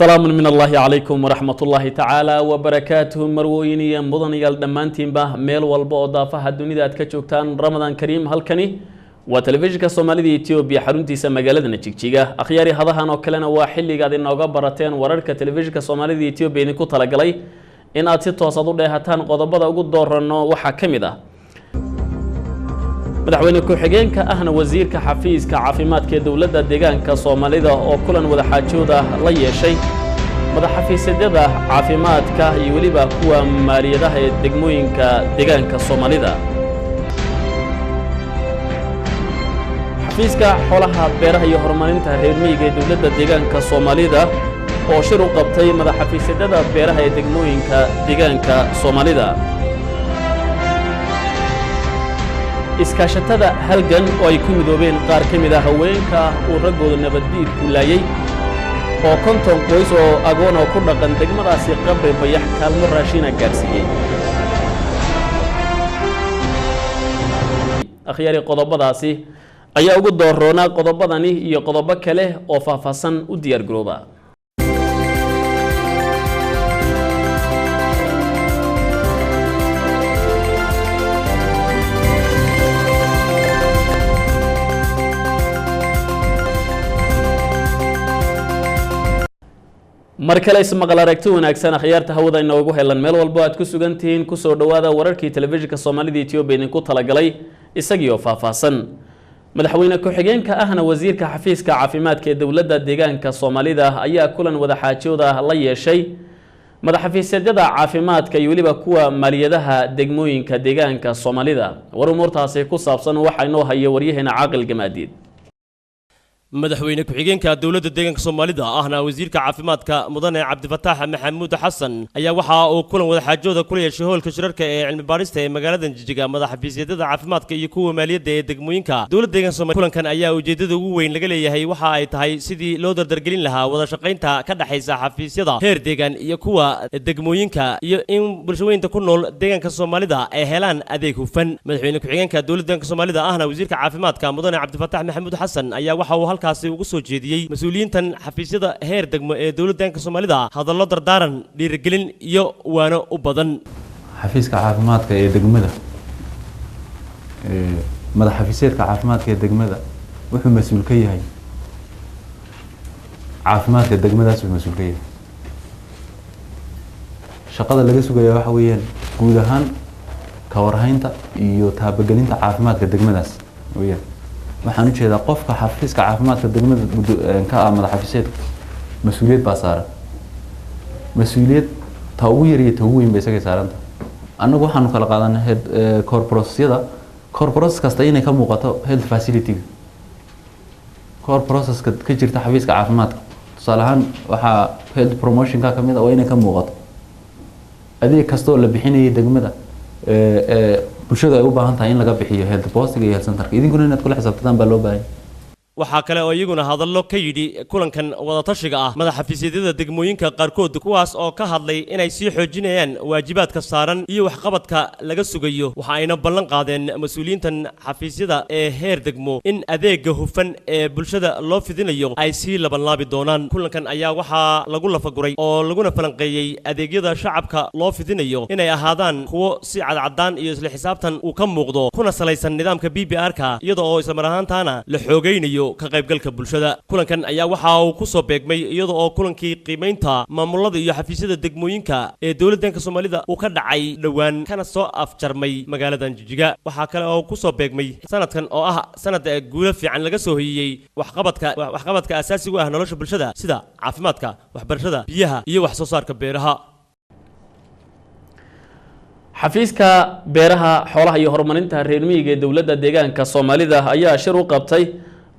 سلام من الله عليكم ورحمة الله تعالى وبركاته مرويني مدن يالدمانتين به ميل والبو ضافها الدنيا كجوكتان رمضان كريم هالكني وتلفزيون الصومالي إثيوبيا حرونتي سمجالدنا تشيكا أخياري هذا هنا وكلنا واحد اللي قاعدين نوجبرتين وررك تلفزيون الصومالي إثيوبيا نكو تلاقي إن أتيتوا صدور ده هتان قضبضة وجود دور إنه وحكم ده مدحوينك حجين كأهنا وزير كحفيز كعافيمات كدولة الدجان كصومالي ده أو كلن وده حاجوده ليه شيء مدحفيز ده عافيمات كيولي بقوة مارية ده الدجموين كدجان كصومالي ده حفيز كحولها بيره يهرمانين تهرمي كدولة الدجان كصومالي ده أو شرو قبطي مدحفيز ده بيره الدجموين كدجان كصومالي ده iskaashatada halgan oo ay ku midoobeen qaar ka mid ah haweenka oo ragooda nabaddiid ku laayay oo konton qoys oo agoon oo ku dhaqan degmadaasi qabri bayax kaalmo raashina gaarsiiyay akhyari qodobadaasi ayaa ugu doorroona qodobadani iyo qodobo kale oo faahfaahsan u diyaar garooba markale ismaqal aragti wanaagsan akhyaarta hawada inoogu helan meel walba aad ku sugantihiin ku soo dhawaada wararkii telefishinka Soomaalida Itoobiya idinku talagalay isagii oo faahfaahsan madaxweyne ku xigeenka ahna wasiirka xafiiska caafimaadka ee dawladda deegaanka Soomaalida ayaa kulan wada xaajooda la yeeshay madaxafiisyada caafimaadka iyo waliba kuwa maaliyadaha degmooyinka deegaanka Soomaalida warumurtaasi ku saabsan waxa inoo hayo waryaheena Caaqil Gamaadiid madaxweyne ku xigeenka dawladda deegaanka Soomaalida ahna wasiirka caafimaadka mudane Cabdifataax Maxamuud Xasan ayaa waxa uu kulan wada xaajooda ku yeeshay hoolka shirarka ee cilmi baarista ee magaalada Jijjiga madaxafiisyada caafimaadka iyo kuwa maaliyadda ee degmooyinka dawladda deegaanka Soomaalida kulankan ayaa ujeedada ugu weyn laga leeyahay waxa ay tahay sidii loo dardargelin lahaa wada shaqaynta ka dhaxaysa xafiisyada heer deegaan iyo kuwa degmooyinka iyo in bulshooyinka ku nool deegaanka Soomaalida ay helaan adeeg hufan madaxweyne ku xigeenka dawladda deegaanka Soomaalida ahna wasiirka caafimaadka mudane Cabdifataax Maxamuud Xasan ayaa waxa kaasi ugu soo jeediyay mas'uuliyiintan xafiisyada heer degmo ee dawladda deegaanka Soomaalida hadallo dardaaran dhiirigelin iyo waano u badan xafiiska caafimaadka ee degmada madaxafiisyadka caafimaadka ee degmada wuxuu mas'uul ka yahay caafimaadka degmadaas uu mas'uul ka yahay shaqada laga sugayo waxa weeyaan guud ahaan ka warhaynta iyo taabagelinta caafimaadka degmadaas weeyaan waxaan u jeedaa qofka xafiiska caafimaadka degmada ka ah madaxafiisyada mas'uuliyad baa saaran mas'uuliyad ta ugu yar iyo ta ugu weyn bay isaga saaranta annagu waxaanu kala qaadanay core process kasta inay ka muuqato health facility core process ka jirta xafiiska caafimaadka tusaale ahaan waxaa health promotion ka mid ah oo inay ka muuqato adeeg kasta oo la bixinayo degmada bulshada ay u baahan tahay in laga bixiyo health post iyo health center idinkuna inaad kula xisaabtaan baa loo baahan waxa kale oo iyaguna hadallo ka yidhi kulankan wada tashiga ah madaxafiisyada degmooyinka qaarkood kuwaas oo ka hadlay inay sii xoojinayaan waajibaadka saaran iyo waxqabadka laga sugayo waxa ayna ballan qaadeen mas'uuliyiintan xafiisyada ee heer degmo in adeegga hufan ee bulshada loo fidinayo ay sii labanlaabi doonaan kulankan ayaa waxaa lagu lafaguray oo laguna falanqeeyay adeegyada shacabka loo fidinayo inay ahaadaan kuwo si cadcadaan iyo isla xisaabtan uu ka muuqdo kuna salaysan nidaamka BBR-ka iyada oo isla mar ahaantaana la xoogaynayo ka qaybgalka bulshada kulankan ayaa waxa uu ku soo beegmay iyada oo kulankii qiimeynta maamulada iyo xafiisyada degmooyinka ee dawladda deegaanka Soomaalida uu ka dhacay dhawaan kana soo afjarmay magaalada Jijjiga waxa kale oo ku soo beegmay sanadkan oo ah sanad guulo fiican laga soo hiyay waxqabadka asaasiga ah nolosha bulshada sida caafimaadka waxbarashada biyaha iyo wax soo saarka beeraha xafiiska beeraha xoolaha iyo horumarinta reer miyiga ee dawladda deegaanka Soomaalida ayaa shir u qabtay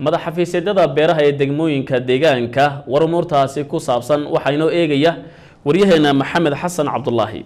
madaxafiisyada beeraha ee degmooyinka deegaanka warumurtaasi ku saabsan waxa inoo eegaya waryaheena Maxamed Xasan Cabdullaahi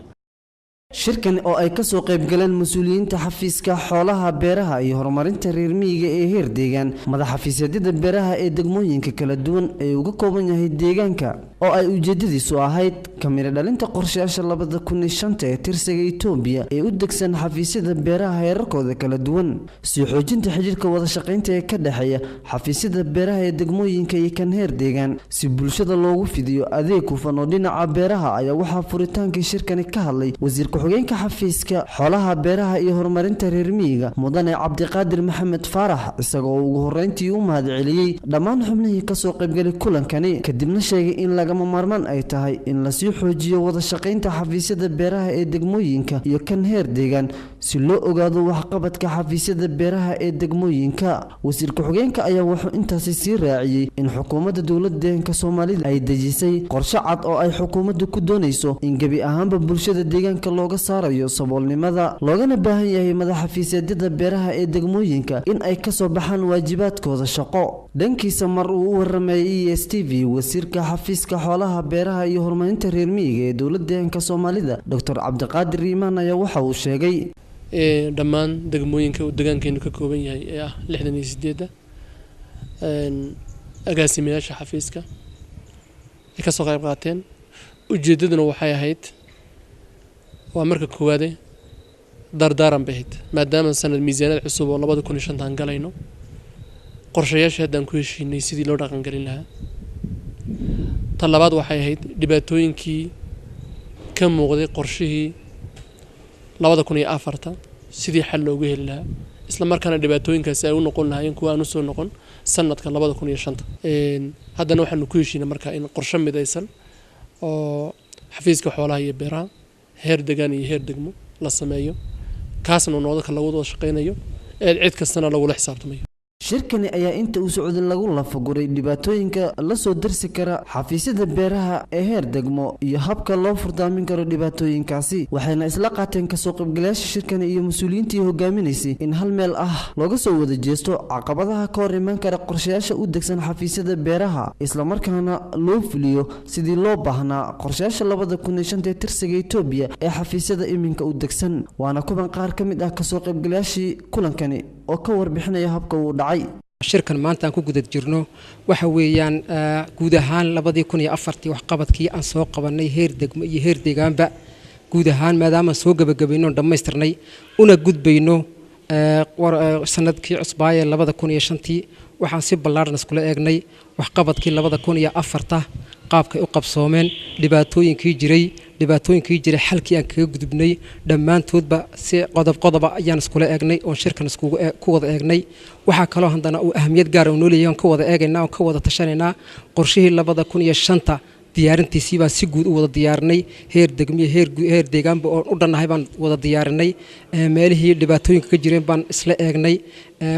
shirkan oo ay ka soo qayb galeen mas'uuliyiinta xafiiska xoolaha beeraha iyo horumarinta reer miyiga ee heer deegaan madaxafiisyada beeraha ee degmooyinka kala duwan ee uga kooban yahay deegaanka oo ay ujeedadiisu ahayd kamira dhalinta qorshayaasha 2005 ee tirsiga Itoobiya ee u degsan xafiisyada beeraha heerarkooda kala duwan si xoojinta xiriirka wada shaqaynta ee ka dhaxeeya xafiisyada beeraha ee degmooyinka iyo kan heer deegaan si bulshada loogu fidiyo adeeg hufan oo dhinaca beeraha ayaa waxaa furitaanka shirkani ka hadlay wasiir ku-xigeenka xafiiska xoolaha beeraha iyo horumarinta reer miyiga mudane Cabdiqaadir Maxamed Faarax isagoo ugu horeyntii u mahadceliyay dhammaan xubnihii ka soo qayb galay kulankani kadibna sheegay in lagama maarmaan ay tahay in la sii xoojiyo wada shaqaynta xafiisyada beeraha ee degmooyinka iyo kan heer deegaan si loo ogaado waxqabadka xafiisyada beeraha ee degmooyinka wasiir ku-xigeenka ayaa wuxuu intaasi sii raaciyay in xukuumadda dowladda Soomaalida ay dejisay qorshe cad oo ay xukuumaddu ku doonayso in gabi ahaanba bulshada deegaanka looga saarayo saboolnimada loogana baahan yahay madaxafiisyada beeraha ee degmooyinka in ay ka soo baxaan waajibaadkooda shaqo dhankiisa mar uu u waramayay ESTV wasiirka xafiiska xoolaha beeraha iyo horumarinta reer miyiga ee dowladda Soomaalida Dr. Cabdiqaadir Iimaan ayaa waxa uu sheegay dhammaan degmooyinka uu deegaankeenu ka kooban yahay ee ah 68 agaasimayaasha xafiiska ay ka soo qayb qaateen ujeedaduna waxay ahayd waa marka koowaade dardaaran bayd maadaama sanad miisaaniyad cusub oo 2005 aan galayno qorshayaasha hadaan ku heshiinay sidii loo dhaqan galin lahaa tan labaad waxay ahayd dhibaatooyinkii ka muuqday qorshihii 2004 sidii xal loogu heli lahaa isla markaana dhibaatooyinkaas ay u noqon lahaayeen kuwa aan u soo noqon sanadka 2005 haddana waxaanu ku heshiinay marka in qorshe midaysan oo xafiiska xoolaha iyo beeraha heer deegaan iyo heer degmo la sameeyo kaasna noodka lagu wada shaqeynayo ee cid kastana lagu la xisaabtamayo shirkani ayaa inta uu socday lagu lafaguray dhibaatooyinka la soo darsi kara xafiisyada beeraha ee heer degmo iyo habka loo furdaamin karo dhibaatooyinkaasi waxayna isla qaateen ka soo qaybgalayaasha shirkani iyo mas'uuliyiintii hogaaminaysay in hal meel ah looga soo wada jeesto caqabadaha ka hor iman kara qorshayaasha u degsan xafiisyada beeraha isla markaana loo fuliyo sidii loo baahnaa qorshayaasha 2005 ee tirsiga Itoobiya ee xafiisyada iminka u degsan waana kuban qaar ka mid ah ka soo qaybgalayaashii kulankani oo ka warbixinaya habka uu dhacay shirkan maanta aan ku guda jirno waxa weeyaan guud ahaan 2004 wax qabadkii aan soo qabanay heer degmo iyo heer deegaanba guud ahaan maadaama soo gabagabayno dhamaystirnay una gudbayno sanadkii cusbaaye 2005 waxaan si ballaaran iskula eegnay wax qabadkii 2004 qaabkay u qabsoomeen dhibaatooyinkii jiray xalkii aan kaga gudubnay dhammaantoodba si qodob ayaan iskula eegnay oo shirkan ku wada eegnay waxa kale oo handana uu ahmiyad gaar ah u leeyahay oo ka wada eegaynaa oo ka wada tashanayna qorshihii 2005 diyaarintiisii baan si guud u wada diyaarinay heer degmiye heer deegaanba oo u dhannahay baan wada diyaarinay meelihii dhibaatooyinka ka jireen baan isla eegnay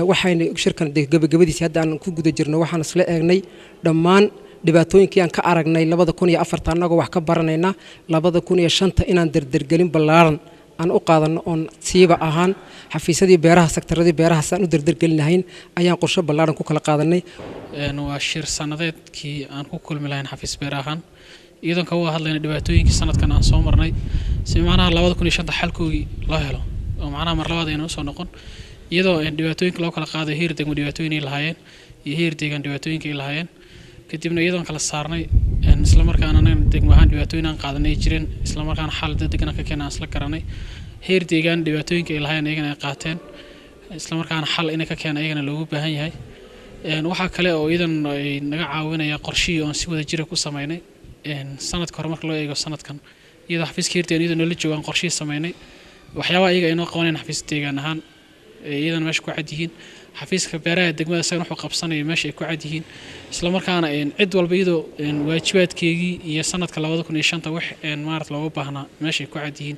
waxayna shirkan gabagabadiisii hadda aan ku guda jirno waxaan isla eegnay dhammaan dhibaatooyinkii aan ka aragnay 2004 annagoo wax ka baranayna 2005 inaan dardargelin ballaaran aan u qaadano oon siiba ahaan xafiisyadii beeraha sektaradii beeraha saan u dardargelin lahayn ayaan qorshe ballaaran ku kala qaadanay waa shir sanadeedkii aan ku kulmi lahayn xafiis beerahan iyadoon ka wada hadlayna dhibaatooyinkii sanadkan aan soo marnay si macnaha 2005 xalkoogii loo helo oo macnaha mar labaad aynu soo noqon iyadoo dhibaatooyinka loo kala qaaday heer degmo dhibaatooyin ay lahaayeen iyo heer deegaan dhibaatooyinka ay lahaayeen kadibna iyadoon kala saarnay isla markaana anaga degmo ahaan dhibaatooyin aan qaadanay jireen isla markaana xal deegaan ka keenay isla garanay heer deegaan dhibaatooyinka ay lahaayeen iyagana ay qaateen isla markaana xal inay ka keenay iyagana loogu baahan yahay waxa kale oo iyadan ay naga caawinaya qorshihii oo si wada jira ku sameynay sanadka hore marka loo eego sanadkan iyadoo xafiiska heer deegaan iyadoo la joogaan qorshihii sameynay waxyaabaha iyaga inoo qabanayaan xafiis deegaan ahaan iyadana meesha ku cad yihiin xafiiska beeraha degmada isaga wuxuu qabsanaya meesha ay ku cad yihiin isla markaana cid walba iyadoo waajibaadkeegii iyo sanadka 2005 wax maarad looga baahnaa meesha ay ku cad yihiin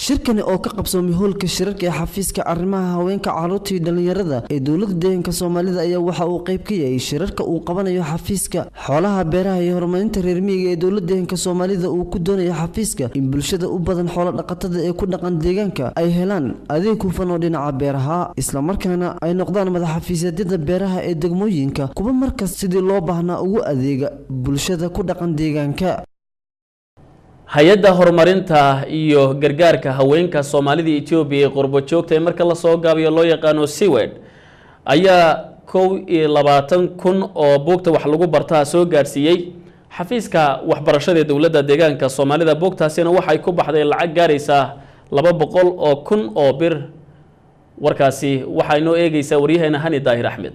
shirkani oo ka qabsoomay hoolka shirarka ee xafiiska arrimaha haweenka carruurta iyo dhalinyarada ee dowladda deegaanka Soomaalida ayaa waxa uu qayb ka yahay shirarka uu qabanayo xafiiska xoolaha beeraha iyo horumarinta reer miyiga ee dowladda deegaanka Soomaalida uu ku doonayo xafiiska in bulshada u badan xoolo dhaqatada ee ku dhaqan deegaanka ay helaan adeeg hufan oo dhinaca beeraha isla markaana ay noqdaan madaxafiisyada beeraha ee degmooyinka kuwa markaas sidii loo baahnaa ugu adeega bulshada ku dhaqan deegaanka hay-adda horumarinta iyo gargaarka haweenka Soomaalida Itoobiya ee qurbo joogta ee marka la soo gaabiyo loo yaqaano SIWED ayaa 21,000 oo buugta wax lagu bartaa soo gaarsiiyay xafiiska waxbarashada dawladda deegaanka Soomaalida. buugtaasina waxay ku baxday lacag gaaraysa 200,000 oo bir. warkaasi waxay noo eegaysaa waryaheena Hani Daahir Axmed.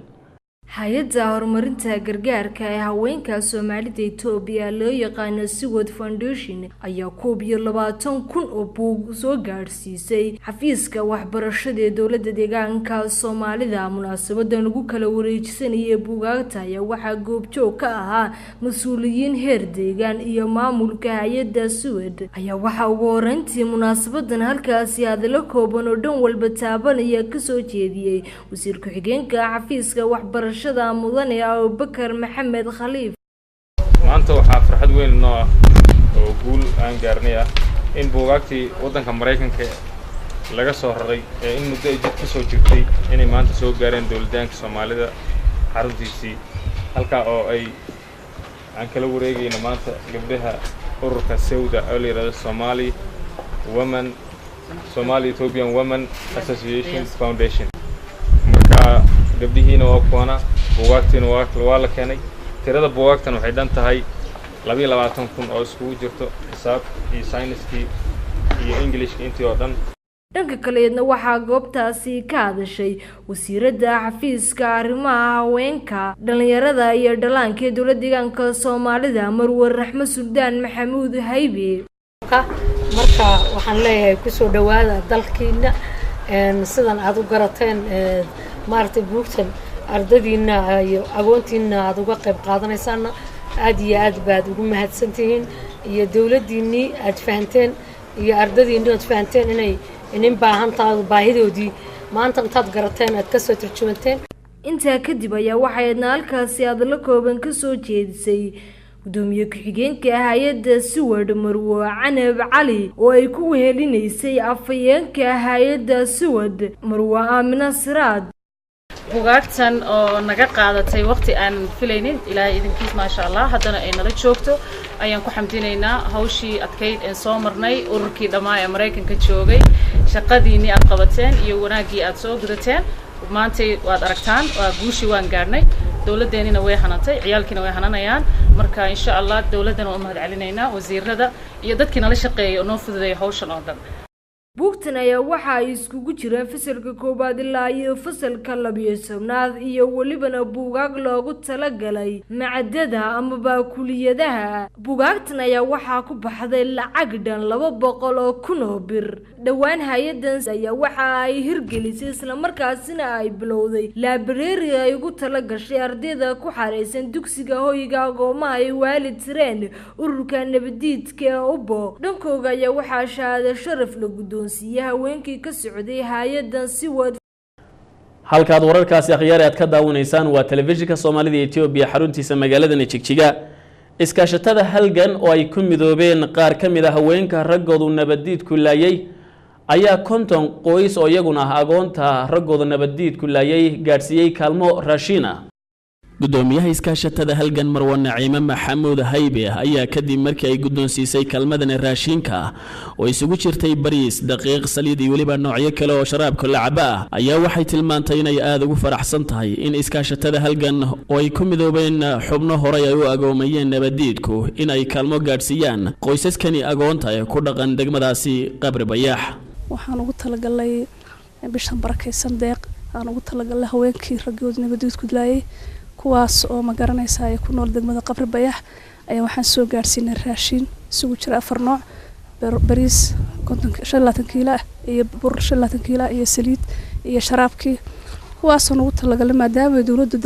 hay-adda horumarinta gargaarka ee haweenka Soomaalida Itoobiya loo yaqaan SIWED Foundation ayaa 21,000 oo buug soo gaarsiisay xafiiska waxbarashada dawladda deegaanka Soomaalida. munaasabadan lagu kala wareejinayay buugaagta ayaa waxaa goobjoog ka ahaa mas'uuliyiin heer deegaan iyo maamulka hay-adda SIWED. ayaa waxaa ugu horeyntii munaasabadan halkaasi hadallo kooban oo dhan walba taabanaya ka soo jeediyay wasiir ku-xigeenka xafiiska waxbarashada mudane Abubakar Maxamed Khaliif. maanta waxaa farxad weyn noo ah oo guul aan gaarnay ah in buugaagtii waddanka Mareykanka laga soo raray ee in muddo jid ka soo jirtay inay maanta soo gaareen dawladdaanka Soomaalida xaruntiisii halka oo ay aan kala wareegayno maanta gabdhaha ururka SEWDA oo la yiraahdo Somali Ethiopian Women Association Foundation. marka gabdhihiina waa kuwana buugaagtiina waa la keenay. tirada buugaagtan waxay dhan tahay 22,000 oo iskugu jirto xisaab iyo sayniskii iyo Englishka intii oo dhan. dhanka kaleedna waxaa goobtaasi ka hadashay wasiiradda xafiiska arrimaha haweenka dhalinyarada iyo dhalaanka dawladda deegaanka Soomaalida Marwe Raxmo Suldaan Maxamuud Haybe. marka waxaan leeyahay ku soo dhawaada dalkiina sidan aad u garateen maartay buugtan ardadiina iyo agoontiina aad uga qayb qaadanaysaan aad iyo aad baad ugu mahadsantihiin iyo dawladdiinii aad fahanteen iyo ardadiinii aad fahanteen inay baahan tahay baahidoodii maanta intaad garateen aad ka soo turjumanteen. intaa kadib ayaa waxayna halkaasi hadallo kooban ka soo jeedisay gudoomiye ku-xigeenka hay-adda SIWED Marwe Canab Cali oo ay ku wehelinaysay afayeenka hay-adda SIWED Marwe Aamina Siraad. buugaagtan oo naga qaadatay waqti aan filaynin ilaahay idinkiis ma sha Allah haddana ay nala joogto ayaan ku xamdinaynaa hawshii adkeyd ee soo marnay ururkii dhamaa ee Mareykanka joogay shaqadiinii aad qabateen iyo wanaagii aad soo gudateen maanta waad aragtaan waa guushi waan gaarnay. dawladdeena way hanatay ciyaalkiina way hananayaan marka insha Allah dawladana waa mahad celinaynaa wasiirada iyo dadkii nala shaqeeyay oo noo fududeeyay hawshan oo dhan. buugtan ayaa waxa ay iskugu jireen fasalka koobaad ilaa iyo fasalka 12aad iyo walibana buugaag loogu talagalay macadada ama kuliyadaha. buugaagtan ayaa waxaa ku baxday lacag dhan 200,000 oo bir. dhawaan hay-adan ayaa waxa ay hirgelisay isla markaasina ay bilowday library ay ugu talagashay ardayda ku xareysan dugsiga hoyga agoomaha ay waalid tireen ururka nabadiidka UBO. dhankooga ayaa waxaa shahaado sharaf la guddoonsiiyay haweenkii ka socday hay-adan SIWED. halkaad wararkaasi akhyaar aad ka daawanaysaan waa telefishinka Soomaalida Itoobiya xaruntiisa magaalada Jigjiga. iskaashatada halgan oo ay ku midoobeen qaar ka mid ah haweenka raggoodu nabadiid ku laayay ayaa 50 qoys oo iyaguna agoonta raggooda nabadiid ku laayay gaarsiiyay kaalmo raashin ah. gudoomiyaha iskaashatada halgan Marwe Naciime Maxamuud Haybe ayaa kadib markii ay guddoonsiisay kalmadan raashinka oo isugu jirtay bariis daqiiq saliid iyo waliba noocyo kale oo sharaabka lacaba ayaa waxay tilmaantay inay aad ugu faraxsan tahay in iskaashatada halgan oo ay ku midoobeen xubno hore ay u agoomayeen nabadiidku in ay kaalmo gaarsiiyaan qoysaskani agoonta ee ku dhaqan degmadaasi Qabri Bayax. waxaan ugu talagalay bishan barakeysan deeq aan ugu talagalay haweenkii raggooda nabadiidku laayay kuwaas oo ma garanaysa ay ku nool degmada Qabri Bayax ayaa waxaan soo gaarsiinay raashin isugu jira 4 nooc bariis 50 kiilo iyo bur 50 kiilo iyo saliid iyo sharaabkii kuwaas oo ugu talagalay maadaama dawladdu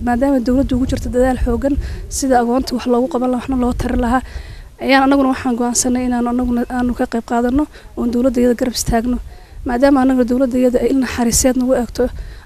maadaama dawladdu ugu jirto dadaal xoogan sida agoonta wax loogu qaban lahaa waxna loo tar lahaa ayaan anaguna waxaan go'aansanay inaan anaguna ka qayb qaadano oo dawladda garab istaagno maadaama anaga dawladda ay ilna xariiseed nagu eegto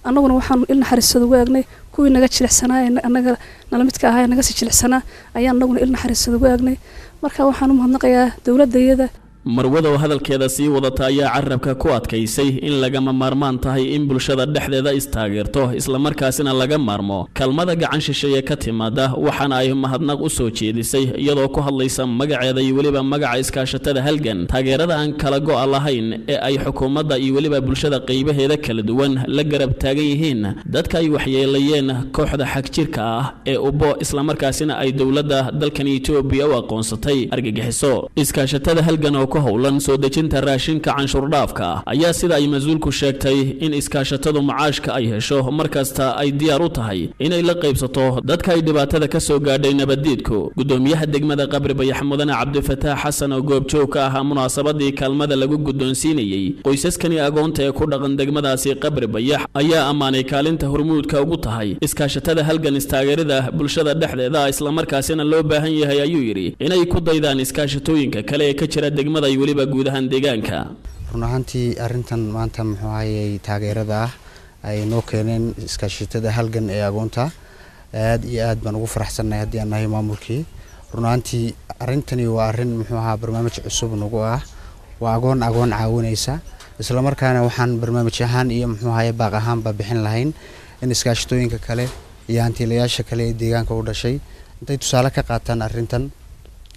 anaguna waxaan ilna xariisada ugu eegnay kuwii naga jilicsanaa anaga nala midka ahaa naga si jilicsanaa ayaan anaguna ilna xariisada ugu eegnay marka waxaan u mahadnaqayaa dawladda marwada oo hadalkeeda sii wadata ayaa carabka ku adkaysay in lagama maarmaan tahay in bulshada dhexdeeda istaageerto islamarkaasina laga maarmo kalmada gacan shisheeye ka timaada waxaana ay mahadnaq u soo jeedisay iyadoo ku hadlaysa magaceeda iyo weliba magaca iskaashatada halgan taageerada aan kala go'a lahayn ee ay xukuumadda iyo weliba bulshada qaybaheeda kala duwan la garab taagan yihiin dadka ay waxyeelayeen kooxda xagjirka ah ee ubo islamarkaasina ay dowladda dalkan Itoobiya u aqoonsatay argagixiso iskaashatada halgan oo ku howlan soo dejinta raashinka canshuur dhaafka ayaa sida ay mas'uulku sheegtay in iskaashatadu macaashka ay hesho markasta ay diyaar u tahay inay la qaybsato dadka ay dhibaatada ka soo gaadhay nabaddiidku gudoomiyaha degmada Qabri Bayax Mudane Cabdifataax Xasan oo goobjoog ka ah munaasabadii kaalmada lagu guddoonsiinayay qoysaskani agoonta ee ku dhaqan degmadaasi Qabri Bayax ayaa amaanay kaalinta hormuudka ugu tahay iskaashatada halgan istaageerida bulshada dhexdeeda isla markaasina loo baahan yahay ayuu yiri inay ku daydaan iskaashatooyinka kale ee ka jira degmada iyo waliba guud ahaan deegaanka run ahaantii arrintan maanta muxuu ahaayay taageerada ah ay noo keeneen iskaashatada halgan ee agoonta aad iyo aad baan ugu faraxsanahay haddii aan nahay maamulkii run ahaantii arrintani waa arrin muxuu ahaa barnaamij cusub nagu ah waa agoon caawinaysa isla markaana waxaan barnaamij ahaan iyo muxuu ahaayay baaq ahaanba bixin lahayn in iskaashatooyinka kale iyo hantiilayaasha kale ee deegaanka u dhashay intay tusaale ka qaataan arrintan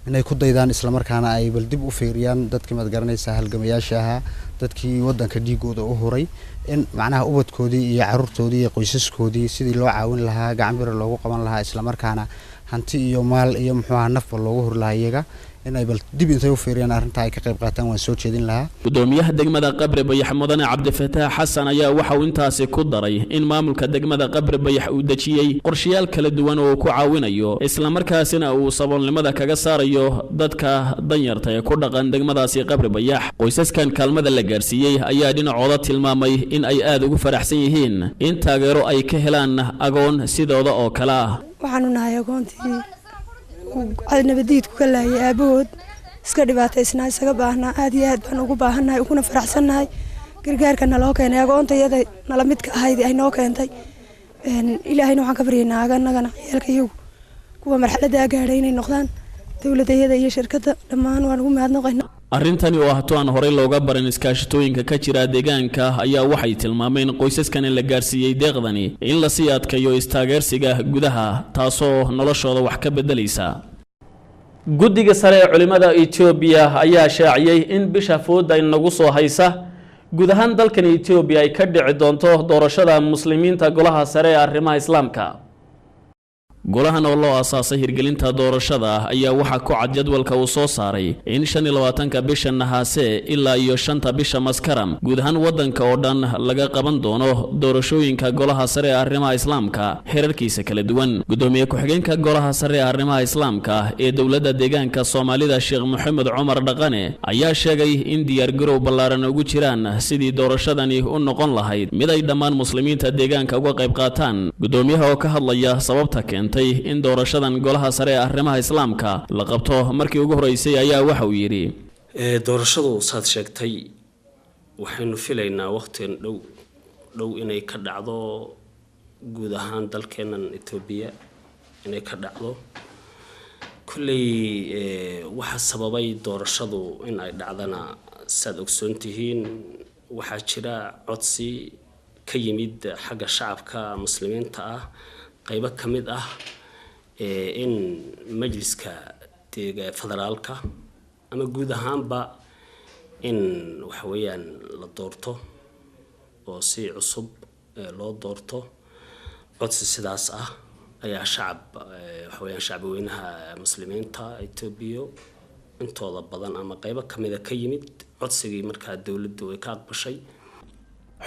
inay ku daydaan isla markaana ay bal dib u fiiriyaan dadkii mad garanaysa halgamayaasha ahaa dadkii wadanka dhiigooda u huray in macnaha ubadkoodii iyo caruurtoodii iyo qoysaskoodii sidii loo caawin lahaa gacan bir loogu qaban lahaa isla markaana hanti iyo maal iyo muxuu ahaa nafba loogu hur lahaa iyaga inay bal dib intay u fiiriyaan arrinta ay ka qayb qaataan waan soo jeedin lahaa gudoomiyaha degmada Qabri Bayax Mudane Cabdifataax Xasan ayaa waxa uu intaasi ku daray in maamulka degmada Qabri Bayax uu dajiyay qorshayaal kala duwan oo ku caawinayo isla markaasina uu saboolnimada kaga saarayo dadka danyarta ee ku dhaqan degmadaasi Qabri Bayax qoysaskan kaalmada la gaarsiiyay ayaa dhinacooda tilmaamay in ay aad ugu faraxsan yihiin in taageero ay ka helaan agoon sidooda oo kala ah waxaanu nahay agoontii nabadiidku ka laayay aabahood iska dhibaataysnaa isaga baahnaa aad iyo aad baan ugu baahannahay uguna faraxsannahay gargaarka naloo keenay agoonta iyada nala midka ahayd ay noo keentay ilaahayna waxaan ka baryaynaa annagana ciyaalka iyagu kuwa marxaladda gaadhay inay noqdaan dowladayada iyo shirkadda dhammaan waan ugu mahadnaqaynaa arrintani oo ah toan horey looga baran iskaashatooyinka ka jira deegaanka ayaa waxay tilmaameen qoysaskan in la gaarsiiyay deeqdani in la sii adkayo istaageersiga gudaha taasoo noloshooda wax ka bedelaysa guddiga sare ee culimada Itoobiya ayaa shaaciyay in bisha fooda inagu soo haysa guud ahaan dalkan Itoobiya ay ka dhici doonto doorashada muslimiinta golaha sare ee arrimaha islaamka golahan oo loo asaasay hirgelinta doorashada ayaa waxa ku cad jadwalka uu soo saaray in 25 bisha Naxaase ilaa iyo 5 bisha Maskaram guud ahaan wadanka oo dhan laga qaban doono doorashooyinka golaha sare ee arrimaha islaamka xeerarkiisa kala duwan gudoomiye ku-xigeenka golaha sare ee arrimaha islaamka ee dowladda deegaanka Soomaalida Sheekh Maxamed Cumar Dhaqane ayaa sheegay in diyaar garow ballaaran ugu jiraan sidii doorashadani u noqon lahayd mid ay dhammaan muslimiinta deegaanka uga qayb qaataan gudoomiyaha oo ka hadlaya sababta in doorashadan golaha sare ee arrimaha islaamka la qabto markii ugu horeysay ayaa waxa uu yiri doorashadu saad sheegtay waxaynu filaynaa waqtigan dhow inay ka dhacdo guud ahaan dalkeenan Itoobiya inay ka dhacdo kulley waxa sababay doorashadu in ay dhacdana saad ogsoon tihiin waxa jira codsi ka yimid xagga shacabka muslimiinta ah qayb ka mid ah in majliska federaalka ama guud ahaanba in waxa weeyaan la doorto oo si cusub loo doorto codsi sidaas ah ayaa waxa weeyaan shacabweynaha muslimiinta Itoobiya intooda badan ama qayb ka mid ah ka yimid codsigii markaa dawladdu ay ka aqbashay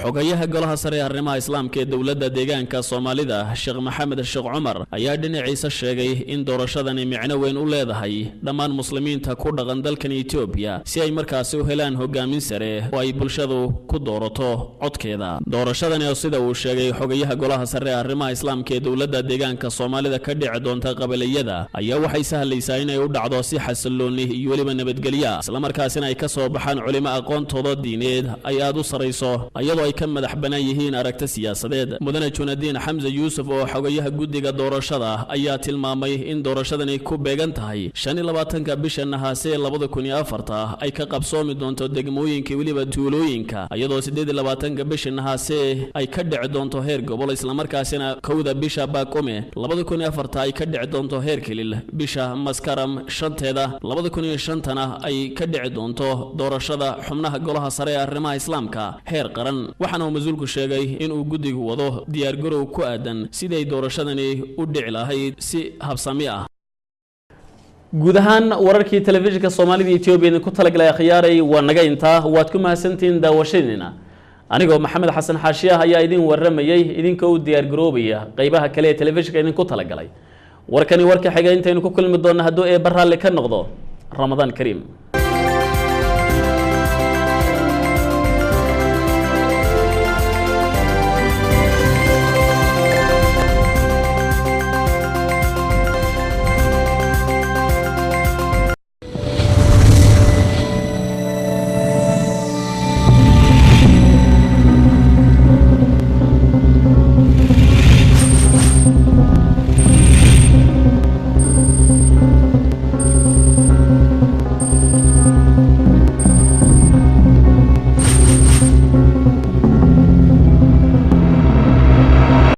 xogayaha golaha sare ee arrimaha islaamka ee dowladda deegaanka Soomaalida Sheekh Maxamed Sheekh Cumar ayaa dhinaciisa sheegay in doorashadani micno weyn u leedahay dhammaan muslimiinta ku dhaqan dalkan Itoobiya si ay markaasi u helaan hogaamin sare oo ay bulshadu ku doorato codkeeda doorashadani oo sida uu sheegay xogayaha golaha sare ee arrimaha islaamka ee dowladda deegaanka Soomaalida ka dhici doonta qabaliyada ayaa waxay sahlaysaa inay u dhacdo si xasilloon iyo waliba nabadgelyo isla markaasina ay ka soo baxaan culimo aqoontooda diineed ay aad u sareyso ayadoo ay ka madax banaan yihiin aragti siyaasadeed. Mudane Junadiin Xamse Yuusuf oo xogayaha guddiga doorashada ayaa tilmaamay in doorashadani ku beegan tahay 25 bisha Naxaase 2004 ay ka qabsoomi doonto degmooyinka waliba tuulooyinka iyadoo 28 bisha Naxaase ay ka dhici doonto heer gobol isla markaasina 1 bisha Baakome 2004 ay ka dhici doonto heer kilil bisha Maskaram 5teeda 2005 ay ka dhici doonto doorashada xubnaha golaha sare ee arrimaha islaamka heer qaran. waxaana uu mas'uulku sheegay in uu guddigu wado diyaar garow ku aadan sidii doorashadani u dhici lahayd si habsami ah. guud ahaan wararkii telefishinka Soomaalida Itoobiya ku talagalay khiyaaray waa naga intaa waad ku mahadsantiin daawashadiina. anigoo Maxamed Xasan Xaashiya ayaa idin waramayay idinka u diyaar garoobaya qaybaha kale ee telefishinka idin ku talagalay. warkani warka xiga intaynu ku kulmi doona hadduu ee barraale ka noqdo. Ramadaan Kariim.